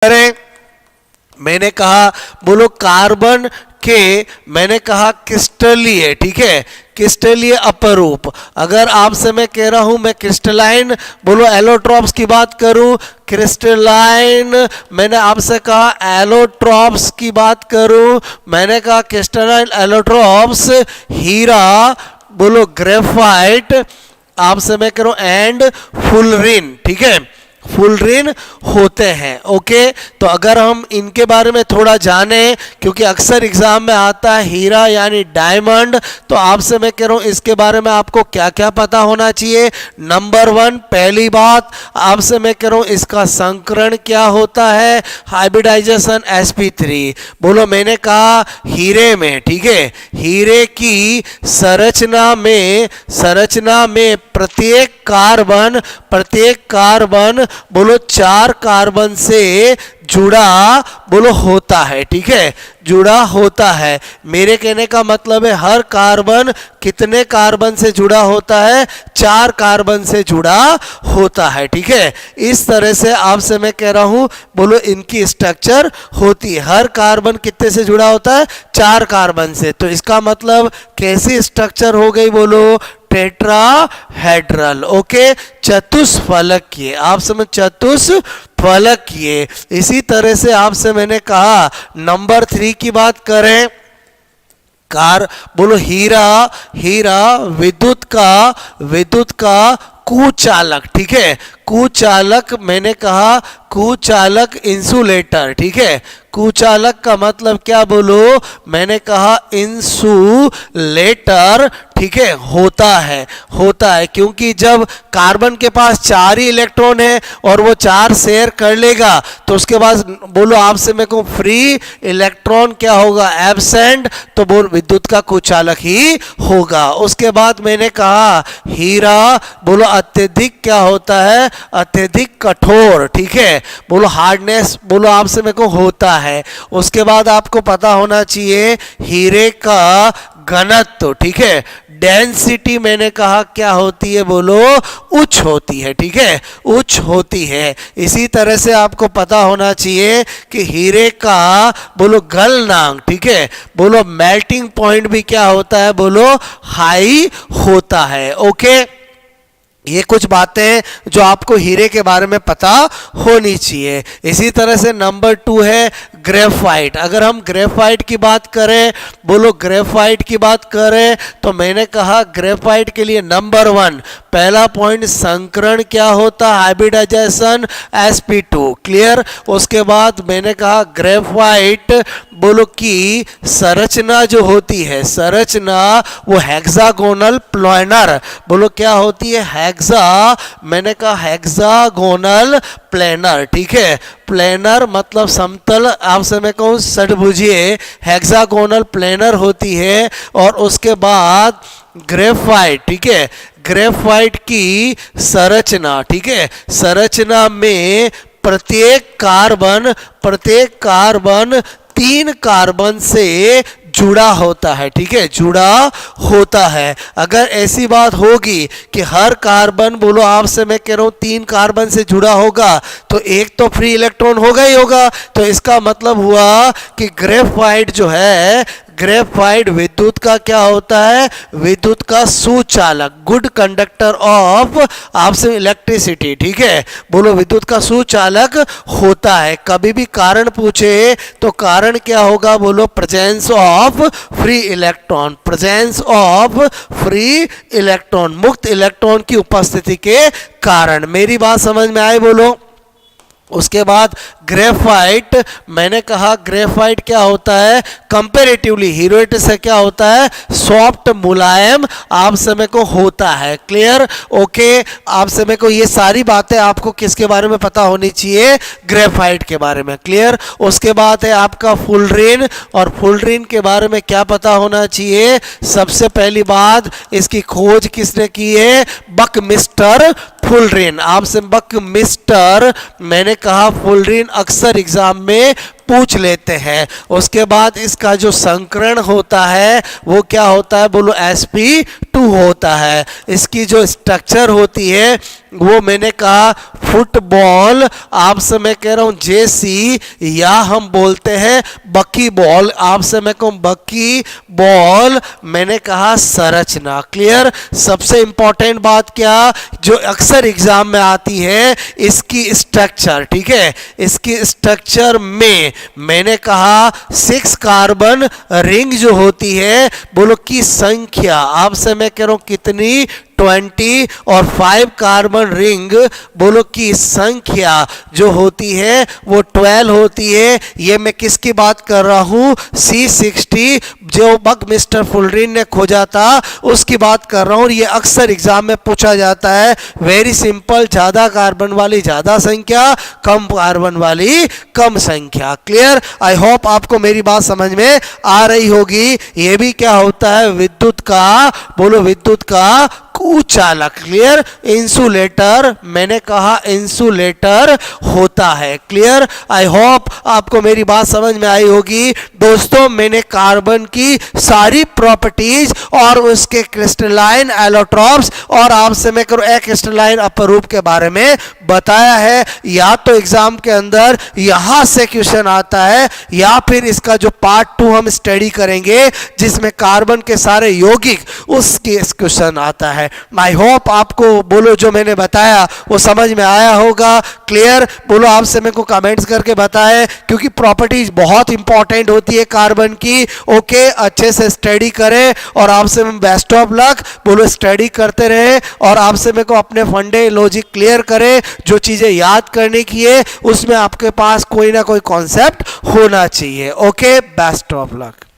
करें। मैंने कहा बोलो कार्बन के, मैंने कहा क्रिस्टलीय, ठीक है, क्रिस्टलीय अपरूप। अगर आपसे मैं कह रहा हूं मैं क्रिस्टलाइन बोलो एलोट्रॉप्स की बात करूं, क्रिस्टलाइन, मैंने आपसे कहा एलोट्रॉप्स की बात करूं, मैंने कहा क्रिस्टलाइन एलोट्रॉप्स, हीरा बोलो ग्रेफाइट, आपसे मैं कह रहा हूं एंड फुलरिन, ठीक है, फुलरिन होते हैं। ओके, तो अगर हम इनके बारे में थोड़ा जाने, क्योंकि अक्सर एग्जाम में आता है हीरा यानी डायमंड, तो आपसे मैं कह रहा हूं इसके बारे में आपको क्या क्या पता होना चाहिए। नंबर 1, पहली बात आपसे मैं कह रहा हूं इसका संकरण क्या होता है, हाइब्रिडाइजेशन sp3। बोलो मैंने कहा हीरे में, ठीक है, हीरे की संरचना में प्रत्येक कार्बन बोलो 4 कार्बन से जुड़ा बोलो होता है, ठीक है, जुड़ा होता है। मेरे कहने का मतलब है हर कार्बन कितने कार्बन से जुड़ा होता है, 4 कार्बन से जुड़ा होता है, ठीक है। इस तरह से आपसे मैं कह रहा हूं बोलो इनकी स्ट्रक्चर होती है। हर कार्बन कितने से जुड़ा होता है, 4 कार्बन से। तो इसका मतलब कैसी स्ट्रक्चर हो गई बोलो, टेट्राहेड्रल। ओके, चतुष्फलकीय, आप समझ, चतुष्फलकीय। इसी तरह से आपसे मैंने कहा नंबर 3 की बात करें, बोलो हीरा विद्युत का कुचालक, ठीक है, कुचालक, मैंने कहा कुचालक इंसुलेटर, ठीक है, कुचालक का मतलब क्या बोलो, मैंने कहा इंसुलेटर, ठीक है, होता है क्योंकि जब कार्बन के पास 4 ही इलेक्ट्रॉन है और वो 4 शेयर कर लेगा तो उसके बाद बोलो आपसे मैं कहूं फ्री इलेक्ट्रॉन क्या होगा, एब्सेंट, तो बोल विद्युत का कुचालक ही होगा। उसके बाद मैंने कहा हीरा बोलो अत्यधिक क्या होता है, अत्यधिक कठोर, ठीक है, बोलो हार्डनेस बोलो आपसे मेरे को होता है। उसके बाद आपको पता होना चाहिए हीरे का घनत्व, ठीक है, डेंसिटी, मैंने कहा क्या होती है बोलो, उच्च होती है, ठीक है, उच्च होती है। इसी तरह से आपको पता होना चाहिए कि हीरे का बोलो गलनांक, ठीक है, बोलो मेल्टिंग पॉइंट भी क्या होता है बोलो, हाई होता है। ओके, ये कुछ बातें जो आपको हीरे के बारे में पता होनी चाहिए। इसी तरह से नंबर 2 है ग्रेफाइट। अगर हम ग्रेफाइट की बात करें बोलो, ग्रेफाइट की बात करें तो मैंने कहा ग्रेफाइट के लिए नंबर 1 पहला पॉइंट संकरण क्या होता, हाइब्रिडाइजेशन sp2, क्लियर। उसके बाद मैंने कहा ग्रेफाइट बोलो की संरचना जो होती है, संरचना वो हेक्सागोनल प्लानर, बोलो क्या होती है, मैंने कहा हेक्सागोनल प्लेनर, ठीक है, प्लेनर मतलब समतल, आपसे मैं कहूँ षडभुजीय, हेक्सागोनल प्लेनर होती है। और उसके बाद ग्रेफाइट, ठीक है, ग्रेफाइट की संरचना, ठीक है, संरचना में प्रत्येक कार्बन 3 कार्बन से जुड़ा होता है, ठीक है, जुड़ा होता है। अगर ऐसी बात होगी कि हर कार्बन बोलो आपसे मैं कह रहा हूं 3 कार्बन से जुड़ा होगा तो एक तो फ्री इलेक्ट्रॉन होगा ही होगा, तो इसका मतलब हुआ कि ग्रेफाइट जो है, ग्रेफाइट विद्युत का क्या होता है, विद्युत का सुचालक, गुड कंडक्टर ऑफ आपसे इलेक्ट्रिसिटी, ठीक है, बोलो विद्युत का सुचालक होता है। कभी भी कारण पूछे तो कारण क्या होगा बोलो, presence of free electron, presence of free electron, मुक्त इलेक्ट्रॉन की उपस्थिति के कारण। मेरी बात समझ में आई बोलो। उसके बाद ग्रेफाइट, मैंने कहा ग्रेफाइट क्या होता है, कंपैरेटिवली हीरोइट से क्या होता है, सॉफ्ट मुलायम आप समय को होता है, क्लियर। ओके, आप समय को ये सारी बातें आपको किसके बारे में पता होनी चाहिए, ग्रेफाइट के बारे में, क्लियर। उसके बाद है आपका फुलरिन, और फुलरिन के बारे में क्या पता होना चाहिए, सबसे पहली बात इसकी खोज किसने की है, बकमिस्टर फुलरिन, आपसे बकमिस्टर, मैंने कहा फुलरिन अक्सर एग्जाम में पूछ लेते हैं। उसके बाद इसका जो संकरण होता है वो क्या होता है बोलो, sp2 होता है। इसकी जो स्ट्रक्चर होती है वो मैंने कहा फुटबॉल, आपसे मैं कह रहा हूं जेसी, या हम बोलते हैं बकी बॉल, आपसे मैं कहूं बकी बॉल, मैंने कहा संरचना। क्लियर? सबसे इंपॉर्टेंट बात क्या जो अक्सर एग्जाम में आती है, इसकी स्ट्रक्चर। ठीक है, इसकी स्ट्रक्चर में मैंने कहा 6 कार्बन रिंग जो होती है, बोलो की संख्या, आपसे मैं कह रहा हूं कितनी, 20, और 5 कार्बन रिंग बोलो की संख्या जो होती है वो 12 होती है। ये मैं किसकी बात कर रहा हूं, C60 जो बक मिस्टर फुलरिन ने खोजा था उसकी बात कर रहा हूं। और ये अक्सर एग्जाम में पूछा जाता है। वेरी सिंपल, ज्यादा कार्बन वाली ज्यादा संख्या, कम कार्बन वाली कम संख्या। क्लियर? आई होप आपको मेरी बात समझ में आ रही होगी। ये भी क्या होता है, विद्युत का, बोलो विद्युत का कुचालक। क्लियर? इंसुलेटर, मैंने कहा इंसुलेटर होता है। क्लियर? आई होप आपको मेरी बात समझ में आई होगी। दोस्तों मैंने कार्बन की सारी प्रॉपर्टीज और उसके क्रिस्टलाइन एलोट्रॉप्स और आपसे मैं करूं क्रिस्टलाइन अपरूप के बारे में बताया है। या तो एग्जाम के अंदर यहां से क्वेश्चन आता है, या फिर इसका जो पार्ट 2 हम स्टडी करेंगे जिसमें कार्बन के सारे यौगिक, उसके क्वेश्चन आता है। आई होप आपको बोलो जो मैंने बताया वो समझ में आया होगा। क्लियर? बोलो आपसे मेरे को कमेंट्स करके बताएं, क्योंकि प्रॉपर्टीज बहुत इंपॉर्टेंट होती है कार्बन की। ओके, अच्छे से स्टडी करें और आपसे मैं बेस्ट ऑफ लक। बोलो स्टडी करते रहे और आपसे मेरे को अपने फंडे लॉजिक क्लियर करें। जो चीजें याद करने की है उसमें आपके पास कोई ना कोई कॉन्सेप्ट होना चाहिए। Okay, best of luck.